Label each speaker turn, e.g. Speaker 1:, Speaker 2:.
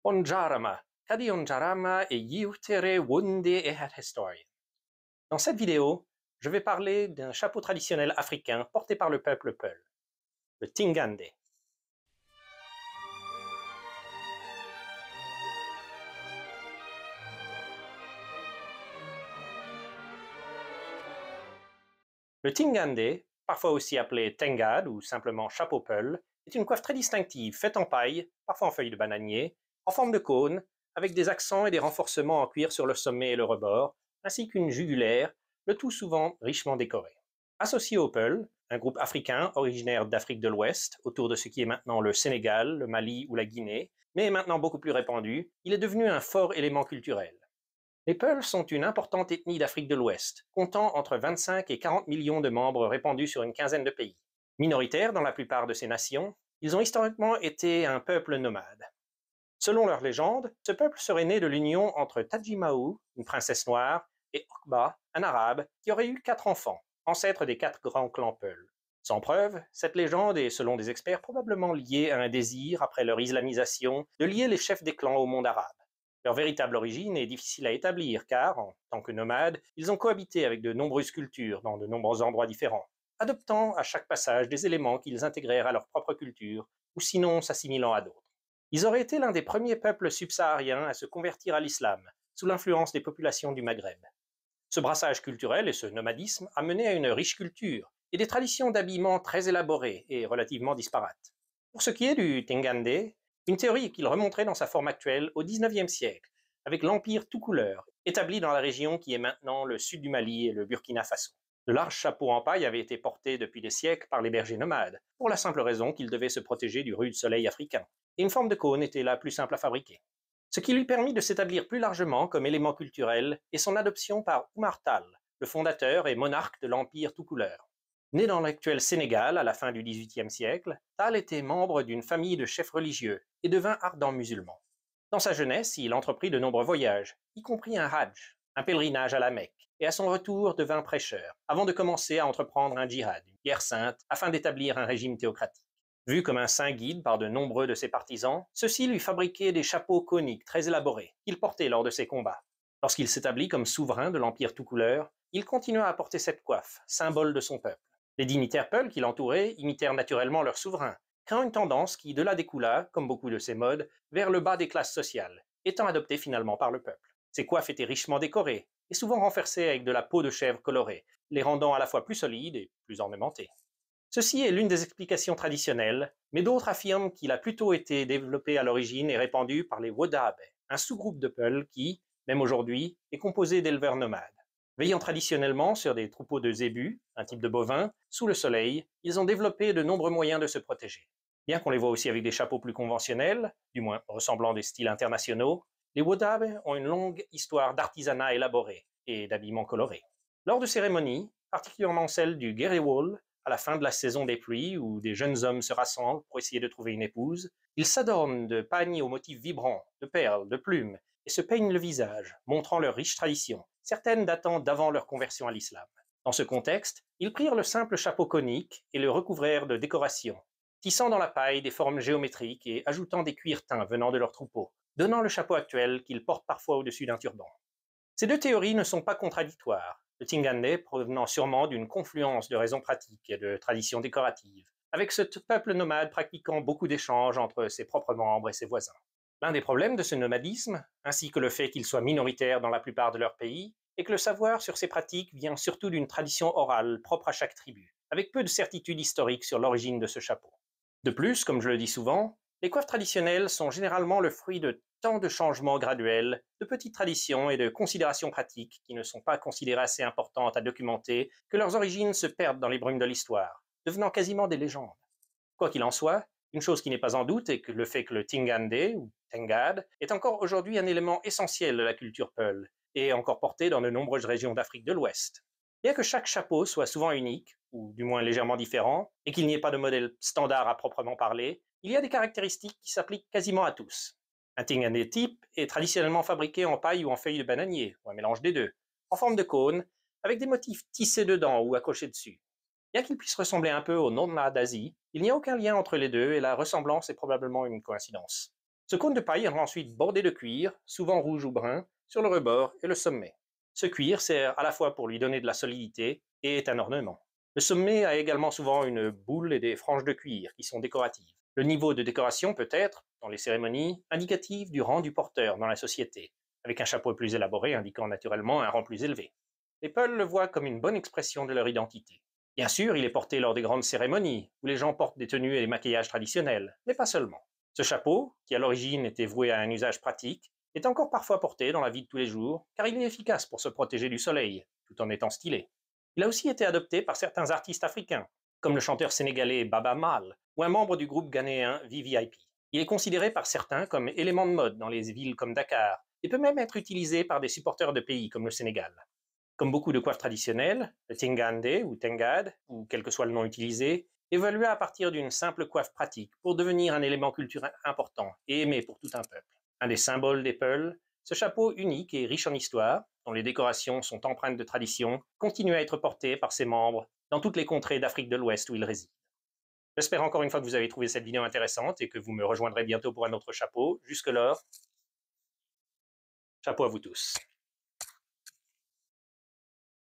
Speaker 1: Onjarama, Kadi Onjarama et Yiutere Wunde et Historien. Dans cette vidéo, je vais parler d'un chapeau traditionnel africain porté par le peuple Peul, le Tingande. Le Tingande, parfois aussi appelé Tengad ou simplement chapeau Peul, est une coiffe très distinctive faite en paille, parfois en feuilles de bananier, en forme de cône, avec des accents et des renforcements en cuir sur le sommet et le rebord, ainsi qu'une jugulaire, le tout souvent richement décoré. Associé au Peul, un groupe africain originaire d'Afrique de l'Ouest, autour de ce qui est maintenant le Sénégal, le Mali ou la Guinée, mais maintenant beaucoup plus répandu, il est devenu un fort élément culturel. Les Peuls sont une importante ethnie d'Afrique de l'Ouest, comptant entre 25 et 40 millions de membres répandus sur une quinzaine de pays. Minoritaires dans la plupart de ces nations, ils ont historiquement été un peuple nomade. Selon leur légende, ce peuple serait né de l'union entre Tadjimaou, une princesse noire, et Okba, un arabe, qui aurait eu 4 enfants, ancêtres des 4 grands clans Peuls. Sans preuve, cette légende est, selon des experts, probablement liée à un désir, après leur islamisation, de lier les chefs des clans au monde arabe. Leur véritable origine est difficile à établir car, en tant que nomades, ils ont cohabité avec de nombreuses cultures dans de nombreux endroits différents, adoptant à chaque passage des éléments qu'ils intégrèrent à leur propre culture, ou sinon s'assimilant à d'autres. Ils auraient été l'un des premiers peuples subsahariens à se convertir à l'islam, sous l'influence des populations du Maghreb. Ce brassage culturel et ce nomadisme a mené à une riche culture et des traditions d'habillement très élaborées et relativement disparates. Pour ce qui est du Tengande, une théorie est qu'il remonterait dans sa forme actuelle au XIXe siècle, avec l'Empire tout couleur, établi dans la région qui est maintenant le sud du Mali et le Burkina Faso. De larges chapeaux en paille avaient été portés depuis des siècles par les bergers nomades, pour la simple raison qu'ils devaient se protéger du rude soleil africain, et une forme de cône était la plus simple à fabriquer. Ce qui lui permit de s'établir plus largement comme élément culturel est son adoption par Oumar Tall, le fondateur et monarque de l'Empire tout couleur. Né dans l'actuel Sénégal à la fin du XVIIIe siècle, Tall était membre d'une famille de chefs religieux et devint ardent musulman. Dans sa jeunesse, il entreprit de nombreux voyages, y compris un hajj, un pèlerinage à la Mecque, et à son retour devint prêcheur, avant de commencer à entreprendre un djihad, une guerre sainte, afin d'établir un régime théocratique. Vu comme un saint guide par de nombreux de ses partisans, ceux-ci lui fabriquaient des chapeaux coniques très élaborés, qu'il portait lors de ses combats. Lorsqu'il s'établit comme souverain de l'Empire tout couleur, il continua à porter cette coiffe, symbole de son peuple. Les dignitaires Peuls qui l'entouraient imitèrent naturellement leur souverain, créant une tendance qui de là découla, comme beaucoup de ces modes, vers le bas des classes sociales, étant adoptée finalement par le peuple. Ces coiffes étaient richement décorées, et souvent renversées avec de la peau de chèvre colorée, les rendant à la fois plus solides et plus ornementées. Ceci est l'une des explications traditionnelles, mais d'autres affirment qu'il a plutôt été développé à l'origine et répandu par les Wodabe, un sous-groupe de Peuls qui, même aujourd'hui, est composé d'éleveurs nomades. Veillant traditionnellement sur des troupeaux de zébus, un type de bovin, sous le soleil, ils ont développé de nombreux moyens de se protéger. Bien qu'on les voit aussi avec des chapeaux plus conventionnels, du moins ressemblant des styles internationaux, les Wodabe ont une longue histoire d'artisanat élaboré et d'habillement coloré. Lors de cérémonies, particulièrement celle du Gerewol, à la fin de la saison des pluies, où des jeunes hommes se rassemblent pour essayer de trouver une épouse, ils s'adornent de pagnes aux motifs vibrants, de perles, de plumes, et se peignent le visage, montrant leur riche tradition, certaines datant d'avant leur conversion à l'islam. Dans ce contexte, ils prirent le simple chapeau conique et le recouvrèrent de décorations, tissant dans la paille des formes géométriques et ajoutant des cuirs teints venant de leur troupeau, donnant le chapeau actuel qu'ils portent parfois au-dessus d'un turban. Ces deux théories ne sont pas contradictoires, le Tingande provenant sûrement d'une confluence de raisons pratiques et de traditions décoratives, avec ce peuple nomade pratiquant beaucoup d'échanges entre ses propres membres et ses voisins. L'un des problèmes de ce nomadisme, ainsi que le fait qu'il soit minoritaire dans la plupart de leurs pays, est que le savoir sur ces pratiques vient surtout d'une tradition orale propre à chaque tribu, avec peu de certitude historique sur l'origine de ce chapeau. De plus, comme je le dis souvent, les coiffes traditionnelles sont généralement le fruit de tant de changements graduels, de petites traditions et de considérations pratiques qui ne sont pas considérées assez importantes à documenter que leurs origines se perdent dans les brumes de l'histoire, devenant quasiment des légendes. Quoi qu'il en soit, une chose qui n'est pas en doute est que le fait que le Tingande, ou Tengad, est encore aujourd'hui un élément essentiel de la culture Peul, et encore porté dans de nombreuses régions d'Afrique de l'Ouest. Bien que chaque chapeau soit souvent unique, ou du moins légèrement différent, et qu'il n'y ait pas de modèle standard à proprement parler, il y a des caractéristiques qui s'appliquent quasiment à tous. Un Tingande type est traditionnellement fabriqué en paille ou en feuilles de bananier, ou un mélange des deux, en forme de cône, avec des motifs tissés dedans ou accrochés dessus. Bien qu'il puisse ressembler un peu au Nonla d'Asie, il n'y a aucun lien entre les deux et la ressemblance est probablement une coïncidence. Ce cône de paille est ensuite bordé de cuir, souvent rouge ou brun, sur le rebord et le sommet. Ce cuir sert à la fois pour lui donner de la solidité et est un ornement. Le sommet a également souvent une boule et des franges de cuir qui sont décoratives. Le niveau de décoration peut être, dans les cérémonies, indicatif du rang du porteur dans la société, avec un chapeau plus élaboré indiquant naturellement un rang plus élevé. Les Peuls le voient comme une bonne expression de leur identité. Bien sûr, il est porté lors des grandes cérémonies, où les gens portent des tenues et des maquillages traditionnels, mais pas seulement. Ce chapeau, qui à l'origine était voué à un usage pratique, est encore parfois porté dans la vie de tous les jours, car il est efficace pour se protéger du soleil, tout en étant stylé. Il a aussi été adopté par certains artistes africains, comme le chanteur sénégalais Baba Maal, ou un membre du groupe ghanéen VVIP. Il est considéré par certains comme élément de mode dans les villes comme Dakar, et peut même être utilisé par des supporters de pays comme le Sénégal. Comme beaucoup de coiffes traditionnelles, le tingande ou tengade, ou quel que soit le nom utilisé, évolua à partir d'une simple coiffe pratique pour devenir un élément culturel important et aimé pour tout un peuple. Un des symboles des Peuls, ce chapeau unique et riche en histoire, dont les décorations sont empreintes de tradition, continue à être porté par ses membres dans toutes les contrées d'Afrique de l'Ouest où ils résident. J'espère encore une fois que vous avez trouvé cette vidéo intéressante et que vous me rejoindrez bientôt pour un autre chapeau. Jusque-là, chapeau à vous tous.